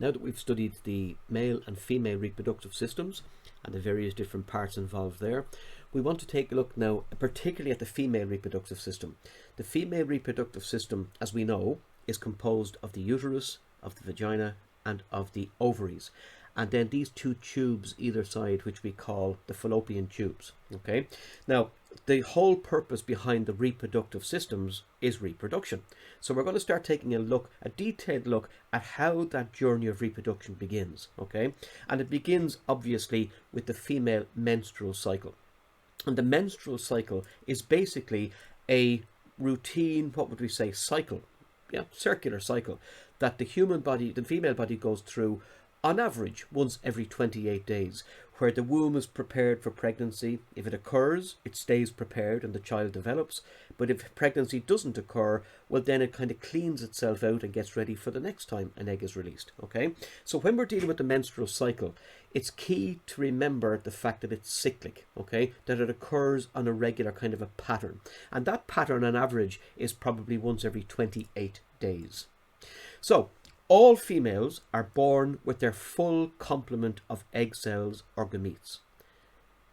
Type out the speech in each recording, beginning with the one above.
Now that we've studied the male and female reproductive systems and the various different parts involved there, we want to take a look now particularly at the female reproductive system. The female reproductive system, as we know, is composed of the uterus, of the vagina, and of the ovaries. And then these two tubes either side, which we call the fallopian tubes. Okay. Now, the whole purpose behind the reproductive systems is reproduction. So we're going to start taking a detailed look at how that journey of reproduction begins. Okay. And it begins obviously with the female menstrual cycle. And the menstrual cycle is basically a routine, what would we say, cycle. Yeah, circular cycle that the human body, the female body goes through on average once every 28 days, where the womb is prepared for pregnancy. If it occurs, it stays prepared and the child develops. But if pregnancy doesn't occur, well, then it kind of cleans itself out and gets ready for the next time an egg is released. Okay, so when we're dealing with the menstrual cycle, it's key to remember the fact that it's cyclic. Okay, that it occurs on a regular kind of a pattern, and that pattern on average is probably once every 28 days. So all females are born with their full complement of egg cells or gametes.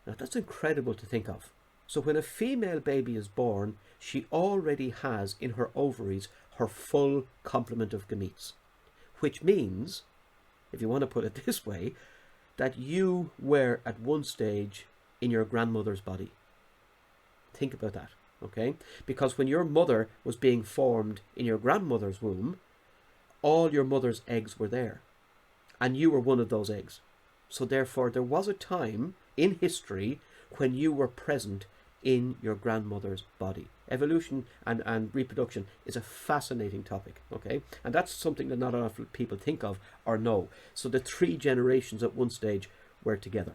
Now that's incredible to think of. So when a female baby is born, she already has in her ovaries her full complement of gametes, which means, if you want to put it this way, that you were at one stage in your grandmother's body. Think about that, okay? Because when your mother was being formed in your grandmother's womb, all your mother's eggs were there, and you were one of those eggs. So therefore, there was a time in history when you were present in your grandmother's body. Evolution and reproduction is a fascinating topic, okay? And that's something that not enough people think of or know. So the three generations at one stage were together.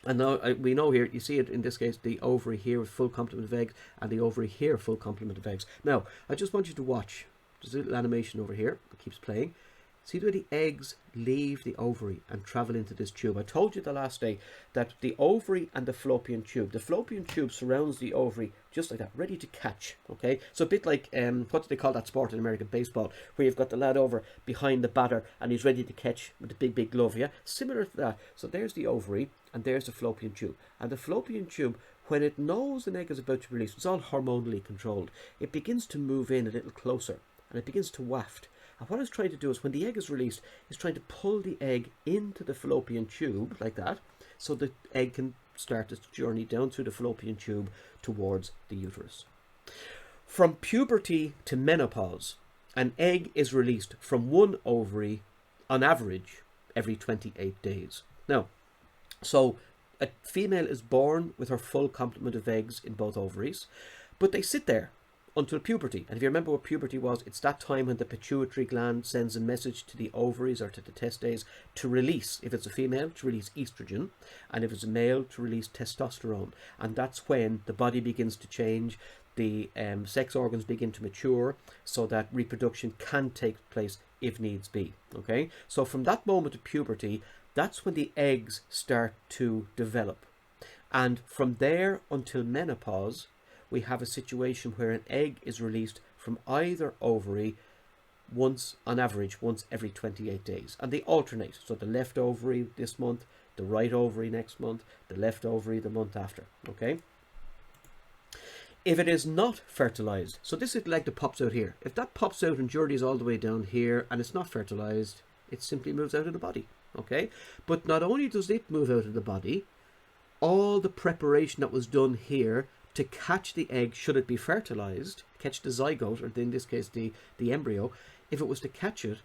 And now we know here, you see it in this case, the ovary here with full complement of eggs, and the ovary here full complement of eggs. Now, I just want you to watch. There's a little animation over here that keeps playing. See the way the eggs leave the ovary and travel into this tube. I told you the last day that the ovary and the fallopian tube surrounds the ovary just like that, ready to catch. Okay, so a bit like what do they call that sport in American baseball, where you've got the lad over behind the batter and he's ready to catch with the big glove. Yeah, similar to that. So there's the ovary and there's the fallopian tube, and the fallopian tube, when it knows an egg is about to be released, it's all hormonally controlled. It begins to move in a little closer and it begins to waft. And what it's trying to do is, when the egg is released, it's trying to pull the egg into the fallopian tube like that, so the egg can start its journey down through the fallopian tube towards the uterus. From puberty to menopause, an egg is released from one ovary on average every 28 days. Now, so a female is born with her full complement of eggs in both ovaries, but they sit there until puberty. And if you remember what puberty was, it's that time when the pituitary gland sends a message to the ovaries or to the testes to release, if it's a female, to release estrogen, and if it's a male, to release testosterone. And that's when the body begins to change, the sex organs begin to mature, so that reproduction can take place if needs be. Okay, so from that moment of puberty, that's when the eggs start to develop. And from there until menopause, we have a situation where an egg is released from either ovary on average once every 28 days. And they alternate. So the left ovary this month, the right ovary next month, the left ovary the month after. Okay? If it is not fertilized, so this is like that pops out here. If that pops out and journeys all the way down here and it's not fertilized, it simply moves out of the body. Okay? But not only does it move out of the body, all the preparation that was done here to catch the egg, should it be fertilized, catch the zygote, or in this case the embryo, if it was to catch it,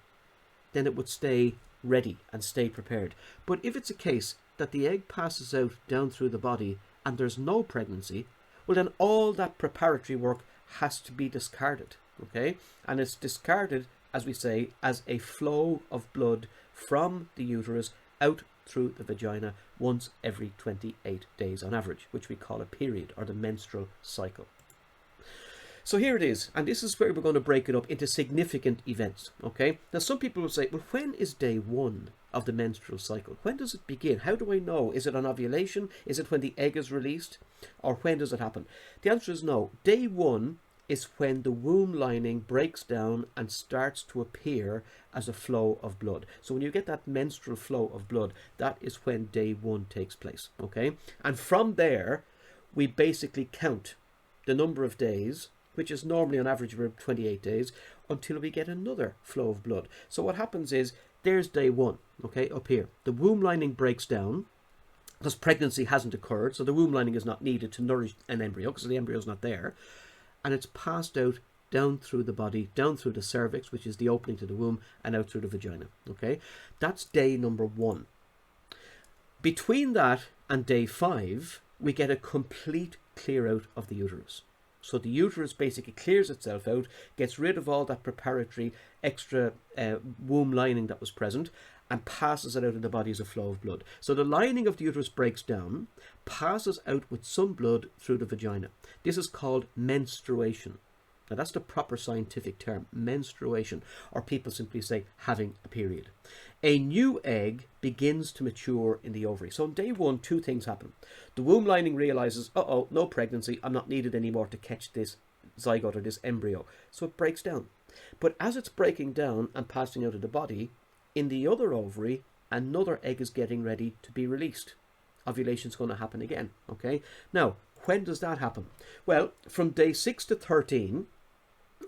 then it would stay ready and stay prepared. But if it's a case that the egg passes out down through the body and there's no pregnancy, well, then all that preparatory work has to be discarded. Okay, and it's discarded, as we say, as a flow of blood from the uterus out through the vagina once every 28 days on average, which we call a period, or the menstrual cycle. So here it is, and this is where we're going to break it up into significant events. Okay, now some people will say, well, when is day one of the menstrual cycle? When does it begin? How do I know? Is it on ovulation? Is it when the egg is released? Or when does it happen? The answer is no. Day one is when the womb lining breaks down and starts to appear as a flow of blood. So when you get that menstrual flow of blood, that is when day 1 takes place, okay? And from there, we basically count the number of days, which is normally on average around 28 days, until we get another flow of blood. So what happens is, there's day 1, okay, up here. The womb lining breaks down, because pregnancy hasn't occurred, so the womb lining is not needed to nourish an embryo, because the embryo is not there, and it's passed out down through the body, down through the cervix, which is the opening to the womb, and out through the vagina, okay? That's day number 1. Between that and day 5, we get a complete clear out of the uterus. So the uterus basically clears itself out, gets rid of all that preparatory extra womb lining that was present, and passes it out in the body as a flow of blood. So the lining of the uterus breaks down, passes out with some blood through the vagina. This is called menstruation. Now that's the proper scientific term, menstruation, or people simply say having a period. A new egg begins to mature in the ovary. So on day 1, 2 things happen. The womb lining realizes, uh-oh, no pregnancy, I'm not needed anymore to catch this zygote or this embryo. So it breaks down. But as it's breaking down and passing out of the body, in the other ovary, another egg is getting ready to be released. Ovulation is going to happen again, okay? Now, when does that happen? Well, from day 6 to 13,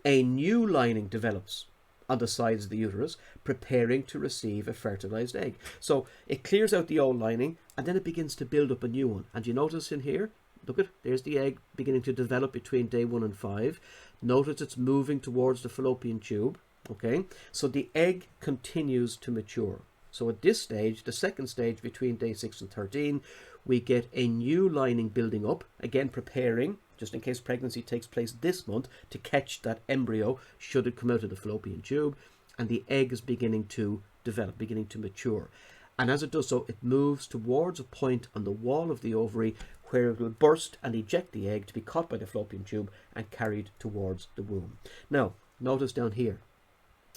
a new lining develops on the sides of the uterus, preparing to receive a fertilized egg. So it clears out the old lining, and then it begins to build up a new one. And you notice in here, look at, there's the egg beginning to develop between day 1 and 5. Notice it's moving towards the fallopian tube. Okay, so the egg continues to mature. So at this stage, the second stage between day 6 and 13, we get a new lining building up, again preparing, just in case pregnancy takes place this month, to catch that embryo should it come out of the fallopian tube, and the egg is beginning to develop, beginning to mature. And as it does so, it moves towards a point on the wall of the ovary where it will burst and eject the egg to be caught by the fallopian tube and carried towards the womb. Now, notice down here,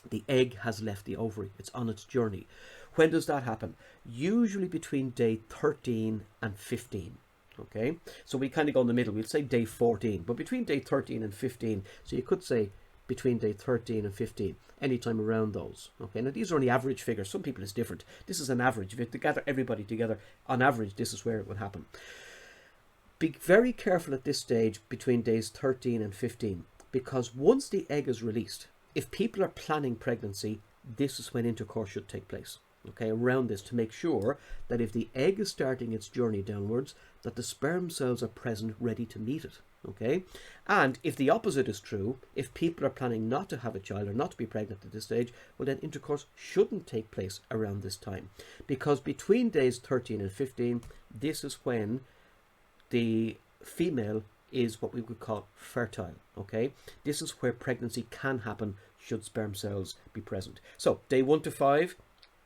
the egg has left the ovary. It's on its journey. When does that happen? Usually between day 13 and 15. Okay, so we kind of go in the middle. We'll say day 14, but between day 13 and 15. So you could say between day 13 and 15, anytime around those. Okay, now these are only average figures. Some people it's different. This is an average. If you have to gather everybody together, on average, this is where it would happen. Be very careful at this stage between days 13 and 15, because once the egg is released, if people are planning pregnancy, this is when intercourse should take place, okay, around this, to make sure that if the egg is starting its journey downwards, that the sperm cells are present ready to meet it, okay? And if the opposite is true, if people are planning not to have a child or not to be pregnant at this stage, well then intercourse shouldn't take place around this time, because between days 13 and 15, this is when the female is what we would call fertile, okay? This is where pregnancy can happen should sperm cells be present. So day 1 to 5,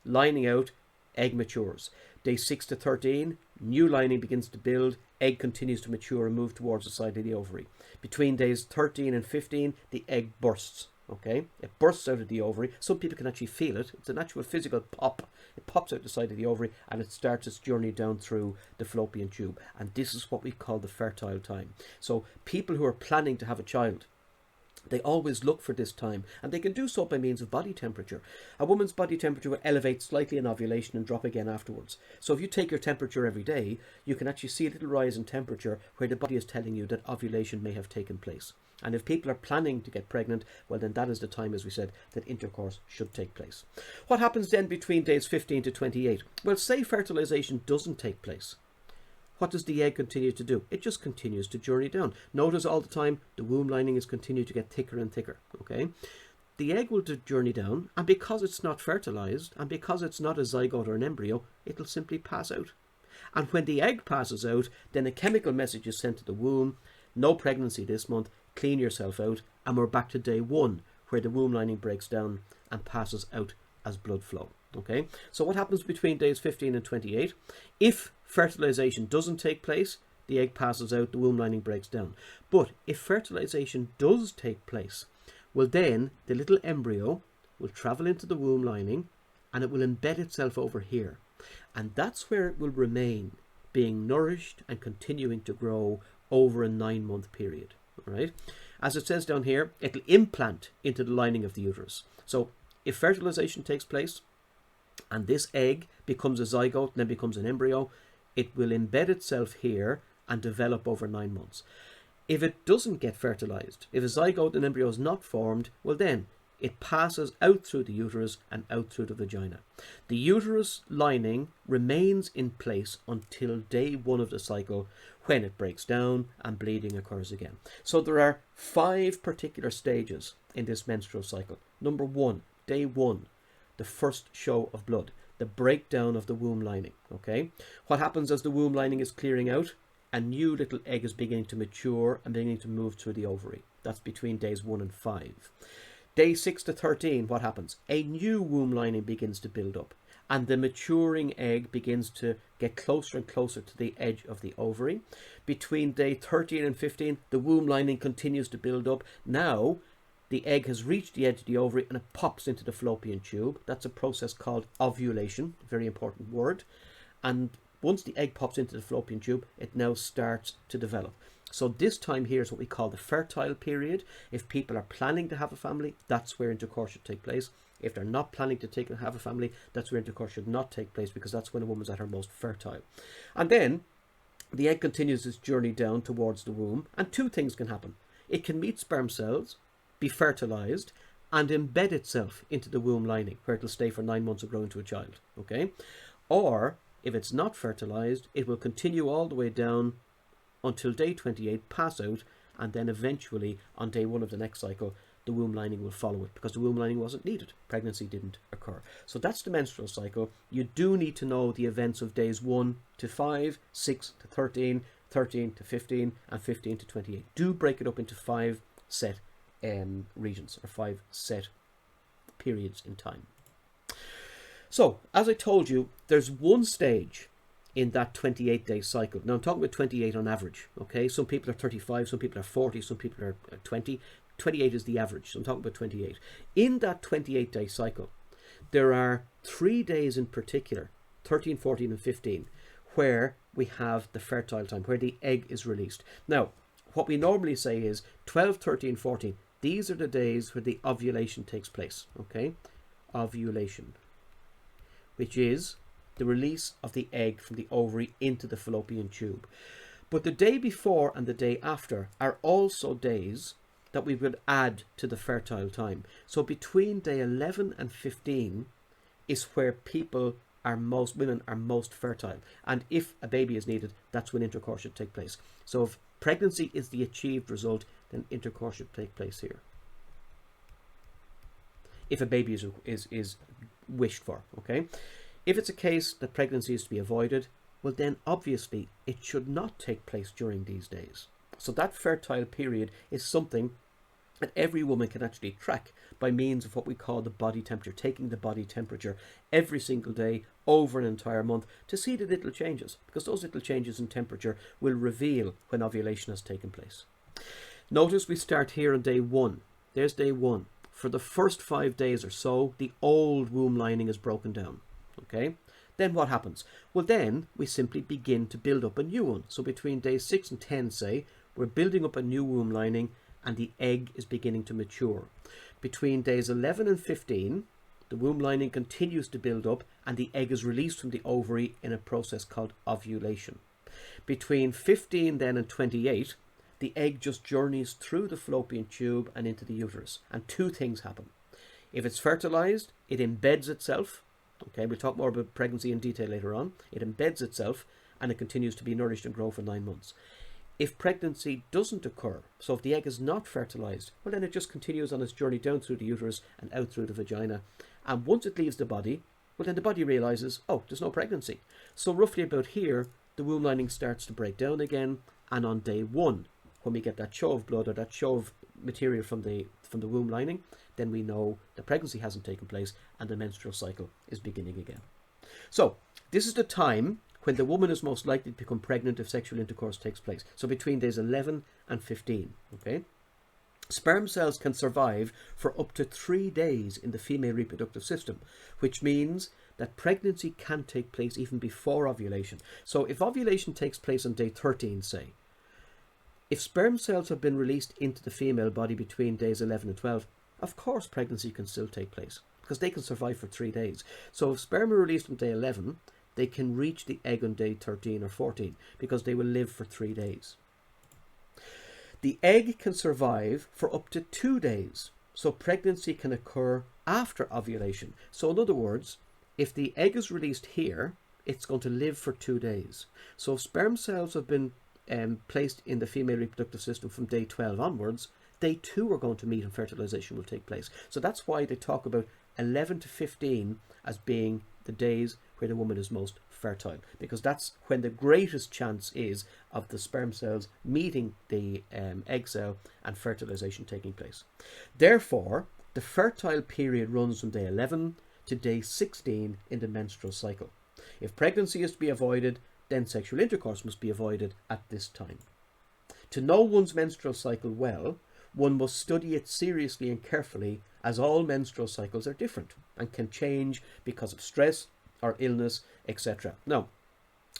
lining out, egg matures. Day 6 to 13, new lining begins to build, egg continues to mature and move towards the side of the ovary. Between days 13 and 15, the egg bursts, okay? It bursts out of the ovary. Some people can actually feel it. It's an actual physical pop. It pops out the side of the ovary and it starts its journey down through the fallopian tube. And this is what we call the fertile time. So people who are planning to have a child, they always look for this time, and they can do so by means of body temperature. A woman's body temperature will elevate slightly in ovulation and drop again afterwards. So if you take your temperature every day, you can actually see a little rise in temperature where the body is telling you that ovulation may have taken place. And if people are planning to get pregnant, well then that is the time, as we said, that intercourse should take place. What happens then between days 15 to 28? Well, say fertilization doesn't take place. What does the egg continue to do? It just continues to journey down. Notice all the time the womb lining is continuing to get thicker and thicker, okay? The egg will journey down, and because it's not fertilized, and because it's not a zygote or an embryo, it'll simply pass out. And when the egg passes out, then a chemical message is sent to the womb: no pregnancy this month, clean yourself out, and we're back to day 1, where the womb lining breaks down and passes out as blood flow. Okay, so what happens between days 15 and 28? If fertilization doesn't take place, the egg passes out, the womb lining breaks down. But if fertilization does take place, well then the little embryo will travel into the womb lining and it will embed itself over here. And that's where it will remain, being nourished and continuing to grow over a 9-month period. Right? As it says down here, it'll implant into the lining of the uterus. So if fertilization takes place and this egg becomes a zygote and then becomes an embryo, it will embed itself here and develop over 9 months. If it doesn't get fertilized, if a zygote and embryo is not formed, well then it passes out through the uterus and out through the vagina. The uterus lining remains in place until day 1 of the cycle, when it breaks down and bleeding occurs again. So there are 5 particular stages in this menstrual cycle. Number 1, day 1, the first show of blood, the breakdown of the womb lining. Okay, what happens as the womb lining is clearing out? A new little egg is beginning to mature and beginning to move through the ovary. That's between days 1 and 5. Day 6 to 13, what happens? A new womb lining begins to build up, and the maturing egg begins to get closer and closer to the edge of the ovary. Between day 13 and 15, the womb lining continues to build up. Now, the egg has reached the edge of the ovary and it pops into the fallopian tube. That's a process called ovulation, a very important word. And once the egg pops into the fallopian tube, it now starts to develop. So this time here is what we call the fertile period. If people are planning to have a family, that's where intercourse should take place. If they're not planning to have a family, that's where intercourse should not take place, because that's when a woman's at her most fertile. And then the egg continues its journey down towards the womb, and 2 things can happen. It can meet sperm cells, be fertilized, and embed itself into the womb lining, where it'll stay for 9 months and grow into a child. Okay? Or if it's not fertilized, it will continue all the way down until day 28, pass out, and then eventually on day 1 of the next cycle, the womb lining will follow it, because the womb lining wasn't needed. Pregnancy didn't occur. So that's the menstrual cycle. You do need to know the events of days 1 to 5, 6 to 13, 13 to 15, and 15 to 28. Do break it up into 5 set regions, or 5 set periods in time. So, as I told you, there's one stage in that 28-day cycle. Now, I'm talking about 28 on average, okay? Some people are 35, some people are 40, some people are 20. 28 is the average, so I'm talking about 28. In that 28-day cycle, there are 3 days in particular, 13, 14, and 15, where we have the fertile time, where the egg is released. Now, what we normally say is 12, 13, 14, these are the days where the ovulation takes place, okay? Ovulation, which is the release of the egg from the ovary into the fallopian tube. But the day before and the day after are also days that we would add to the fertile time. So between day 11 and 15 is where women are most fertile. And if a baby is needed, that's when intercourse should take place. So if pregnancy is the achieved result, then intercourse should take place here. If a baby is wished for, okay? If it's a case that pregnancy is to be avoided, well then obviously it should not take place during these days. So that fertile period is something that every woman can actually track by means of what we call the body temperature, taking the body temperature every single day over an entire month to see the little changes, because those little changes in temperature will reveal when ovulation has taken place. Notice we start here on day 1. There's day 1. For the first 5 days or so, the old womb lining is broken down. Okay? Then what happens? Well, then we simply begin to build up a new one. So between days 6 and 10, say, we're building up a new womb lining, and the egg is beginning to mature. Between days 11 and 15, the womb lining continues to build up, and the egg is released from the ovary in a process called ovulation. Between 15 then and 28, the egg just journeys through the fallopian tube and into the uterus, and 2 things happen. If it's fertilized, it embeds itself. Okay, we'll talk more about pregnancy in detail later on. It embeds itself, and it continues to be nourished and grow for 9 months. If pregnancy doesn't occur, so if the egg is not fertilized, well then it just continues on its journey down through the uterus and out through the vagina. And once it leaves the body, well then the body realizes, oh, there's no pregnancy. So roughly about here, the womb lining starts to break down again, and on day 1, when we get that show of blood or that show of material from the womb lining, then we know the pregnancy hasn't taken place and the menstrual cycle is beginning again. So this is the time when the woman is most likely to become pregnant if sexual intercourse takes place. So between days 11 and 15, okay? Sperm cells can survive for up to 3 days in the female reproductive system, which means that pregnancy can take place even before ovulation. So if ovulation takes place on day 13, say, If sperm cells have been released into the female body between days 11 and 12, of course pregnancy can still take place because they can survive for 3 days. So if sperm are released on day 11, they can reach the egg on day 13 or 14 because they will live for 3 days. The egg can survive for up to 2 days, so pregnancy can occur after ovulation. So in other words, if the egg is released here, it's going to live for 2 days. So if sperm cells have been placed in the female reproductive system from day 12 onwards, they too are going to meet and fertilization will take place. So that's why they talk about 11 to 15 as being the days where the woman is most fertile, because that's when the greatest chance is of the sperm cells meeting the egg cell and fertilization taking place. Therefore, the fertile period runs from day 11 to day 16 in the menstrual cycle. If pregnancy is to be avoided, then sexual intercourse must be avoided at this time. To know one's menstrual cycle well, one must study it seriously and carefully, as all menstrual cycles are different and can change because of stress or illness, etc. Now,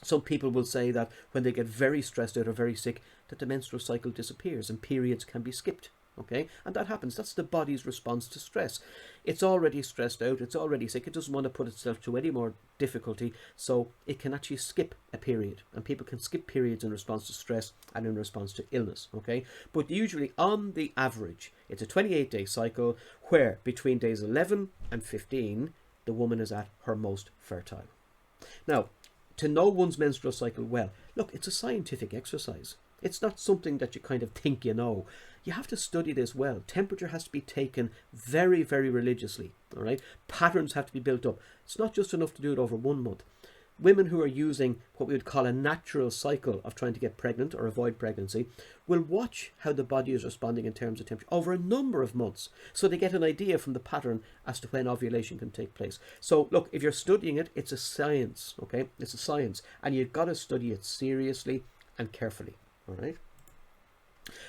some people will say that when they get very stressed out or very sick, that the menstrual cycle disappears and periods can be skipped. Okay, and that happens. That's the body's response to stress. It's already stressed out, it's already sick, it doesn't want to put itself through any more difficulty, so it can actually skip a period, and people can skip periods in response to stress and in response to illness. Okay, but usually on the average it's a 28-day cycle where between days 11 and 15 the woman is at her most fertile. Now, to know one's menstrual cycle well, look, it's a scientific exercise. It's not something that you kind of think you know. You have to study this well. Temperature has to be taken very, very religiously. All right. Patterns have to be built up. It's not just enough to do it over 1 month. Women who are using what we would call a natural cycle of trying to get pregnant or avoid pregnancy will watch how the body is responding in terms of temperature over a number of months, so they get an idea from the pattern as to when ovulation can take place. So look, if you're studying it, it's a science. Okay, it's a science, and you've got to study it seriously and carefully. All right.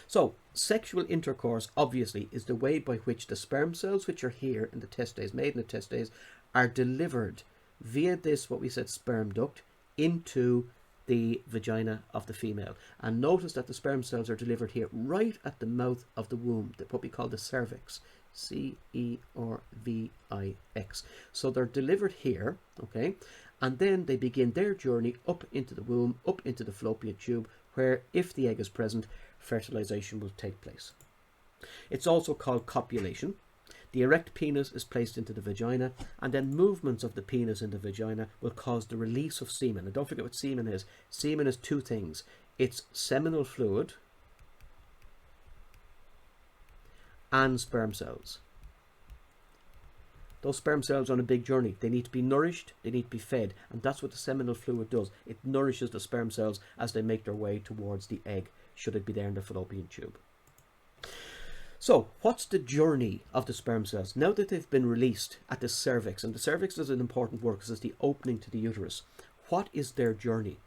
So, sexual intercourse obviously is the way by which the sperm cells, which are here in the testes, made in the testes, are delivered via this, what we said, sperm duct, into the vagina of the female. And notice that the sperm cells are delivered here, right at the mouth of the womb, what we call the cervix, C-E-R-V-I-X. So they're delivered here, okay, and then they begin their journey up into the womb, up into the fallopian tube, where, if the egg is present, fertilization will take place. It's also called copulation. The erect penis is placed into the vagina, and then movements of the penis in the vagina will cause the release of semen. And don't forget what semen is. Semen is 2 things. It's seminal fluid and sperm cells. Those sperm cells are on a big journey. They need to be nourished, they need to be fed, and that's what the seminal fluid does. It nourishes the sperm cells as they make their way towards the egg, should it be there in the fallopian tube. So, what's the journey of the sperm cells? Now that they've been released at the cervix, and the cervix is an important word because it's the opening to the uterus, what is their journey?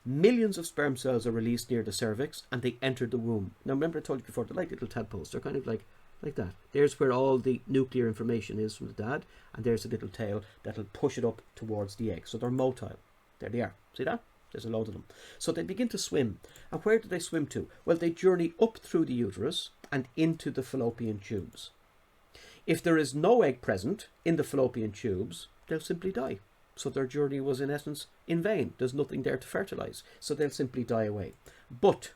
Millions of sperm cells are released near the cervix and they enter the womb. Now remember I told you before, they're like little tadpoles. They're kind of like that. There's where all the nuclear information is from the dad, and there's a little tail that'll push it up towards the egg. So they're motile. There they are. See that? There's a load of them. So they begin to swim. And where do they swim to? Well, they journey up through the uterus and into the fallopian tubes. If there is no egg present in the fallopian tubes, they'll simply die. So their journey was in essence in vain. There's nothing there to fertilize. So they'll simply die away. But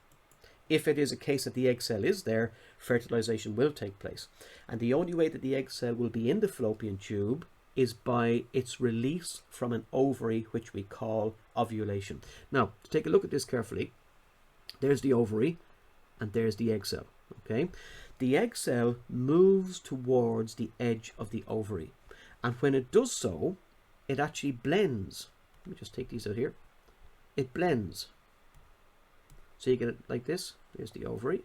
if it is a case that the egg cell is there, fertilization will take place. And the only way that the egg cell will be in the fallopian tube is by its release from an ovary, which we call ovulation. Now, to take a look at this carefully, there's the ovary and there's the egg cell. Okay, the egg cell moves towards the edge of the ovary, and when it does so, it actually blends. Let me just take these out here. It blends. So you get it like this. There's the ovary,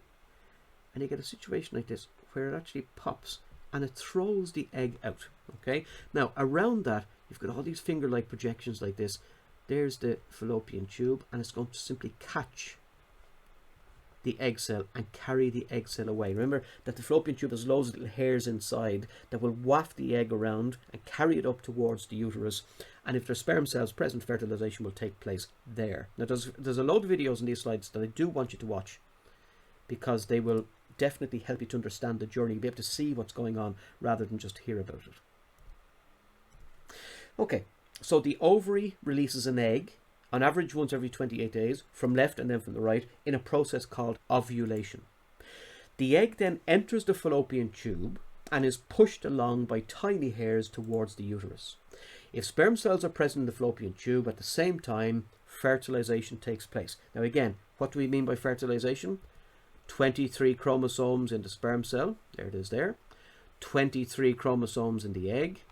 and you get a situation like this where it actually pops and it throws the egg out. Okay, now around that you've got all these finger-like projections like this. There's the fallopian tube, and it's going to simply catch the egg cell and carry the egg cell away. Remember that the fallopian tube has loads of little hairs inside that will waft the egg around and carry it up towards the uterus, and if there's sperm cells present, fertilization will take place there. Now there's a load of videos in these slides that I do want you to watch. because they will definitely help you to understand the journey. You'll be able to see what's going on rather than just hear about it. Okay, so the ovary releases an egg, on average once every 28 days, from left and then from the right, in a process called ovulation. The egg then enters the fallopian tube and is pushed along by tiny hairs towards the uterus. If sperm cells are present in the fallopian tube at the same time, fertilization takes place. Now again, what do we mean by fertilization? 23 chromosomes in the sperm cell, there it is there. 23 chromosomes in the egg.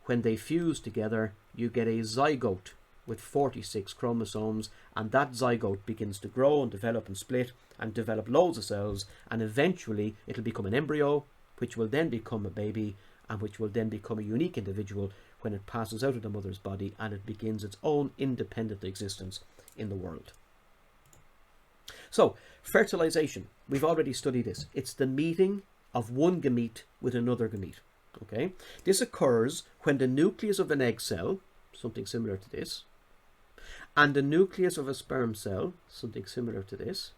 When they fuse together, you get a zygote with 46 chromosomes, and that zygote begins to grow and develop and split and develop loads of cells, and eventually it'll become an embryo, which will then become a baby, and which will then become a unique individual when it passes out of the mother's body and it begins its own independent existence in the world. So, fertilization, we've already studied this. It's the meeting of one gamete with another gamete. Okay, this occurs when the nucleus of an egg cell, something similar to this, and the nucleus of a sperm cell, something similar to this,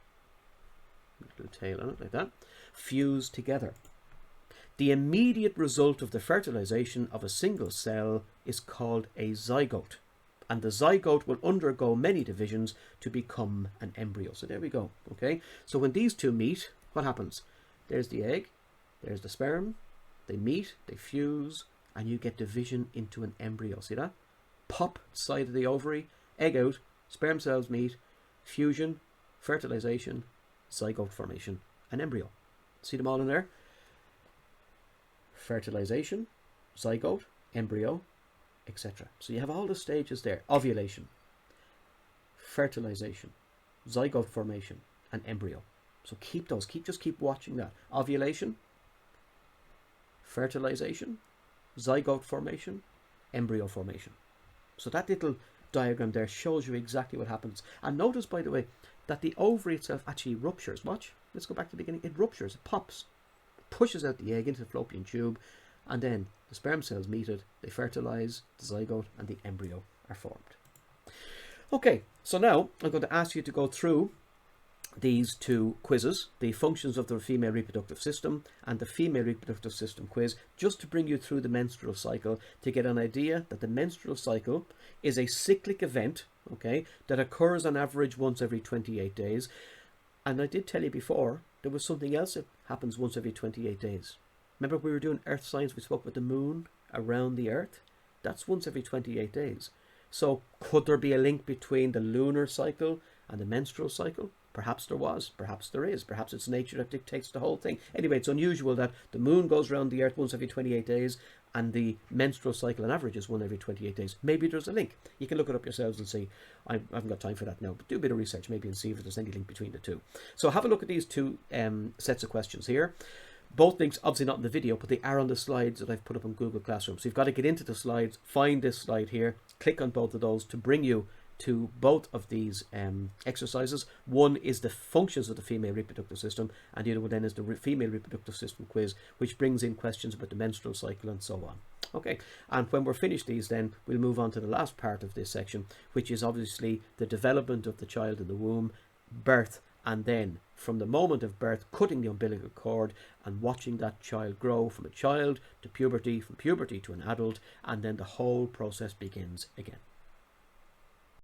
little tail on it like that, fuse together. The immediate result of the fertilization of a single cell is called a zygote, and the zygote will undergo many divisions to become an embryo. So there we go. Okay, so when these two meet, what happens? There's the egg, there's the sperm, they meet, they fuse, and you get division into an embryo. See that? Pop side of the ovary, egg out, sperm cells meet, fusion, fertilization, zygote formation, an embryo. See them all in there? Fertilization, zygote, embryo, etc. So you have all the stages there. Ovulation, fertilization, zygote formation, and embryo. So keep those. Just keep watching that. Ovulation, fertilization, zygote formation, embryo formation. So that little diagram there shows you exactly what happens. And notice, by the way, that the ovary itself actually ruptures. Watch. Let's go back to the beginning. It ruptures. It pops. Pushes out the egg into the fallopian tube, and then the sperm cells meet it. They fertilize, the zygote and the embryo are formed. Okay, so now I'm going to ask you to go through these two quizzes, the functions of the female reproductive system and the female reproductive system quiz, just to bring you through the menstrual cycle, to get an idea that the menstrual cycle is a cyclic event, okay, that occurs on average once every 28 days. And I did tell you before, there was something else that happens once every 28 days. Remember we were doing earth science, we spoke about the moon around the earth? That's once every 28 days. So could there be a link between the lunar cycle and the menstrual cycle? Perhaps there was, perhaps there is, perhaps it's nature that dictates the whole thing. Anyway, it's unusual that the moon goes around the earth once every 28 days and the menstrual cycle on average is one every 28 days. Maybe there's a link. You can look it up yourselves and see. I haven't got time for that now, but do a bit of research maybe and see if there's any link between the two. So have a look at these two sets of questions here. Both links, obviously not in the video, but they are on the slides that I've put up on Google Classroom. So you've got to get into the slides, find this slide here, click on both of those to bring you to both of these exercises. One is the functions of the female reproductive system, and the other one then is the female reproductive system quiz, which brings in questions about the menstrual cycle and so on. Okay, and when we're finished these, then we'll move on to the last part of this section, which is obviously the development of the child in the womb, birth, and then from the moment of birth, cutting the umbilical cord and watching that child grow from a child to puberty, from puberty to an adult, and then the whole process begins again.